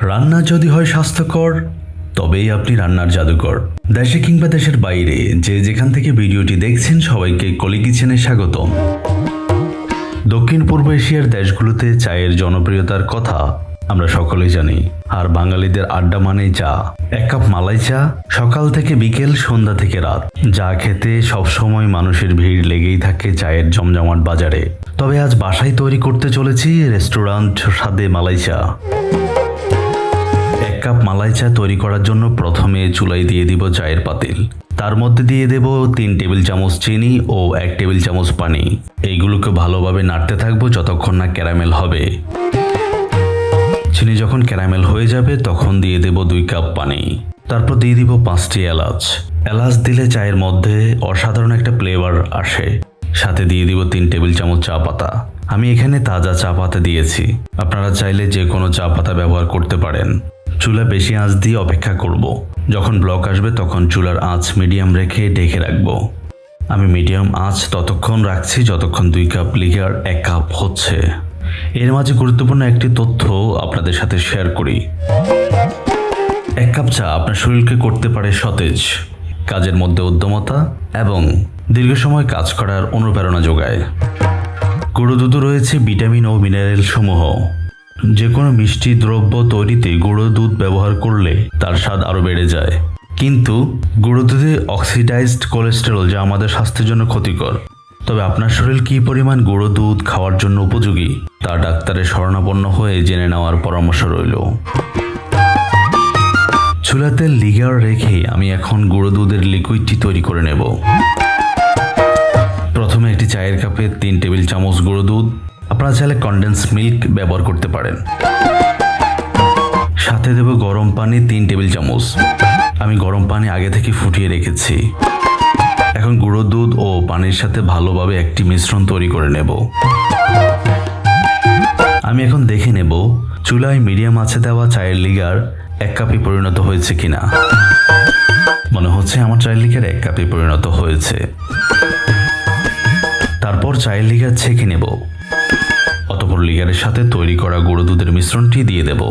রান্না যদি হয় স্বাস্থ্যকর তবেই আপনি রান্নার জাদুকর। দেশে কিংবা দেশের বাইরে যে যেখান থেকে ভিডিওটি দেখছেন সবাইকে কলি কিচেনে স্বাগতম। দক্ষিণ পূর্ব এশিয়ার দেশগুলোতে চায়ের জনপ্রিয়তার কথা আমরা সকলেই জানি, আর বাঙালিদের আড্ডা মানেই চা। এক কাপ মালাই চা, সকাল থেকে বিকেল, সন্ধ্যা থেকে রাত, চা খেতে সবসময় মানুষের ভিড় লেগেই থাকে চায়ের জমজমাট বাজারে। তবে আজ বাসায় তৈরি করতে চলেছি রেস্টুরেন্ট স্বাদে মালাই চা। এক কাপ মালাই চা তৈরি করার জন্য প্রথমে চুলায় দিয়ে দিব চায়ের পাতিল, তার মধ্যে দিয়ে দেব 3 টেবিল চামচ চিনি ও 1 টেবিল চামচ পানি। এইগুলোকে ভালোভাবে নাড়তে থাকবো যতক্ষণ না ক্যারামেল হবে। চিনি যখন ক্যারামেল হয়ে যাবে তখন দিয়ে দেব 2 কাপ পানি, তারপর দিয়ে দিব 5টি এলাচ। এলাচ দিলে চায়ের মধ্যে অসাধারণ একটা ফ্লেভার আসে। সাথে দিয়ে দিব 3 টেবিল চামচ চা পাতা। আমি এখানে তাজা চা পাতা দিয়েছি, আপনারা চাইলে যে কোনো চা পাতা ব্যবহার করতে পারেন। চুলা বেশি আঁচ দিয়ে অপেক্ষা করব। যখন ব্লক আসবে তখন চুলার আঁচ মিডিয়াম রেখে ঢেকে রাখবো। আমি মিডিয়াম আঁচ ততক্ষণ রাখছি যতক্ষণ 2 কাপ লিগার 1 কাপ হচ্ছে। এর মাঝে গুরুত্বপূর্ণ একটি তথ্য আপনাদের সাথে শেয়ার করি। 1 কাপ চা আপনার শরীরকে করতে পারে সতেজ, কাজের মধ্যে উদ্যমতা এবং দীর্ঘ সময় কাজ করার অনুপ্রেরণা যোগায়। গুঁড়ো দুধে রয়েছে ভিটামিন ও মিনারেল সমূহ। যে কোনো মিষ্টি দ্রব্য তৈরিতে গুঁড়ো দুধ ব্যবহার করলে তার স্বাদ আরও বেড়ে যায়। কিন্তু গুঁড়ো দুধে অক্সিডাইজড কোলেস্টেরল, যা আমাদের স্বাস্থ্যের জন্য ক্ষতিকর। তবে আপনার শরীর কী পরিমাণ গুঁড়ো দুধ খাওয়ার জন্য উপযোগী তা ডাক্তারের শরণাপন্ন হয়ে জেনে নেওয়ার পরামর্শ রইল। চুলাতে লিগার রেখে আমি এখন গুঁড়ো দুধের লিকুইডটি তৈরি করে নেব। প্রথমে একটি চায়ের কাপে 3 টেবিল চামচ গুঁড়ো দুধ, আপনারা চাইলে কনডেন্স মিল্ক ব্যবহার করতে পারেন। সাথে দেব গরম পানি 3 টেবিল চামচ। আমি গরম পানি আগে থেকে ফুটিয়ে রেখেছি। এখন গুঁড়ো দুধ ও পানির সাথে ভালোভাবে একটি মিশ্রণ তৈরি করে নেব। আমি এখন দেখে নেব চুলায় মিডিয়াম আঁচে দেওয়া চায়ের লিগার 1 কাপে পরিণত হয়েছে কিনা। মনে হচ্ছে আমার চায়ের লিগার 1 কাপে পরিণত হয়েছে। তারপর চায়ের লিগার ছেঁকে নেব। অতঃপর লিগারের সাথে তৈরি করা গুঁড়ো দুধের মিশ্রণটি দিয়ে দেব।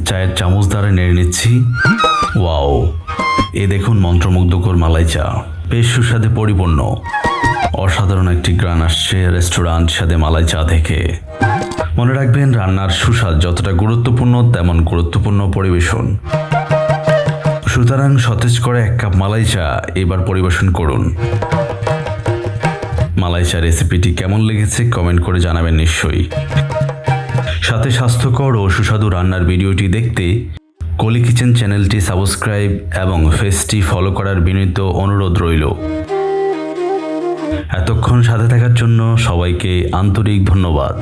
চায়ের চামচ দ্বারা নেড়ে নিচ্ছি। ওয়াও, এ দেখুন মন্ত্রমুগ্ধকর মালাই চা, বেশ সুস্বাদে পরিপূর্ণ। অসাধারণ একটি গ্রান আসছে রেস্টুরেন্ট স্বাদে মালাই চা থেকে। মনে রাখবেন, রান্নার সুস্বাদ যতটা গুরুত্বপূর্ণ তেমন গুরুত্বপূর্ণ পরিবেশন। সুতরাং সতেজ করে 1 কাপ মালাই চা এবার পরিবেশন করুন। মালাই চা রেসিপিটি কেমন লেগেছে কমেন্ট করে জানাবেন নিশ্চয়ই। সাথে স্বাস্থ্যকর ও সুস্বাদু রান্নার ভিডিওটি দেখতে কলি কিচেন চ্যানেলটি সাবস্ক্রাইব এবং পেজটি ফলো করার বিনীত অনুরোধ রইল। এতক্ষণ সাথে থাকার জন্য সবাইকে আন্তরিক ধন্যবাদ।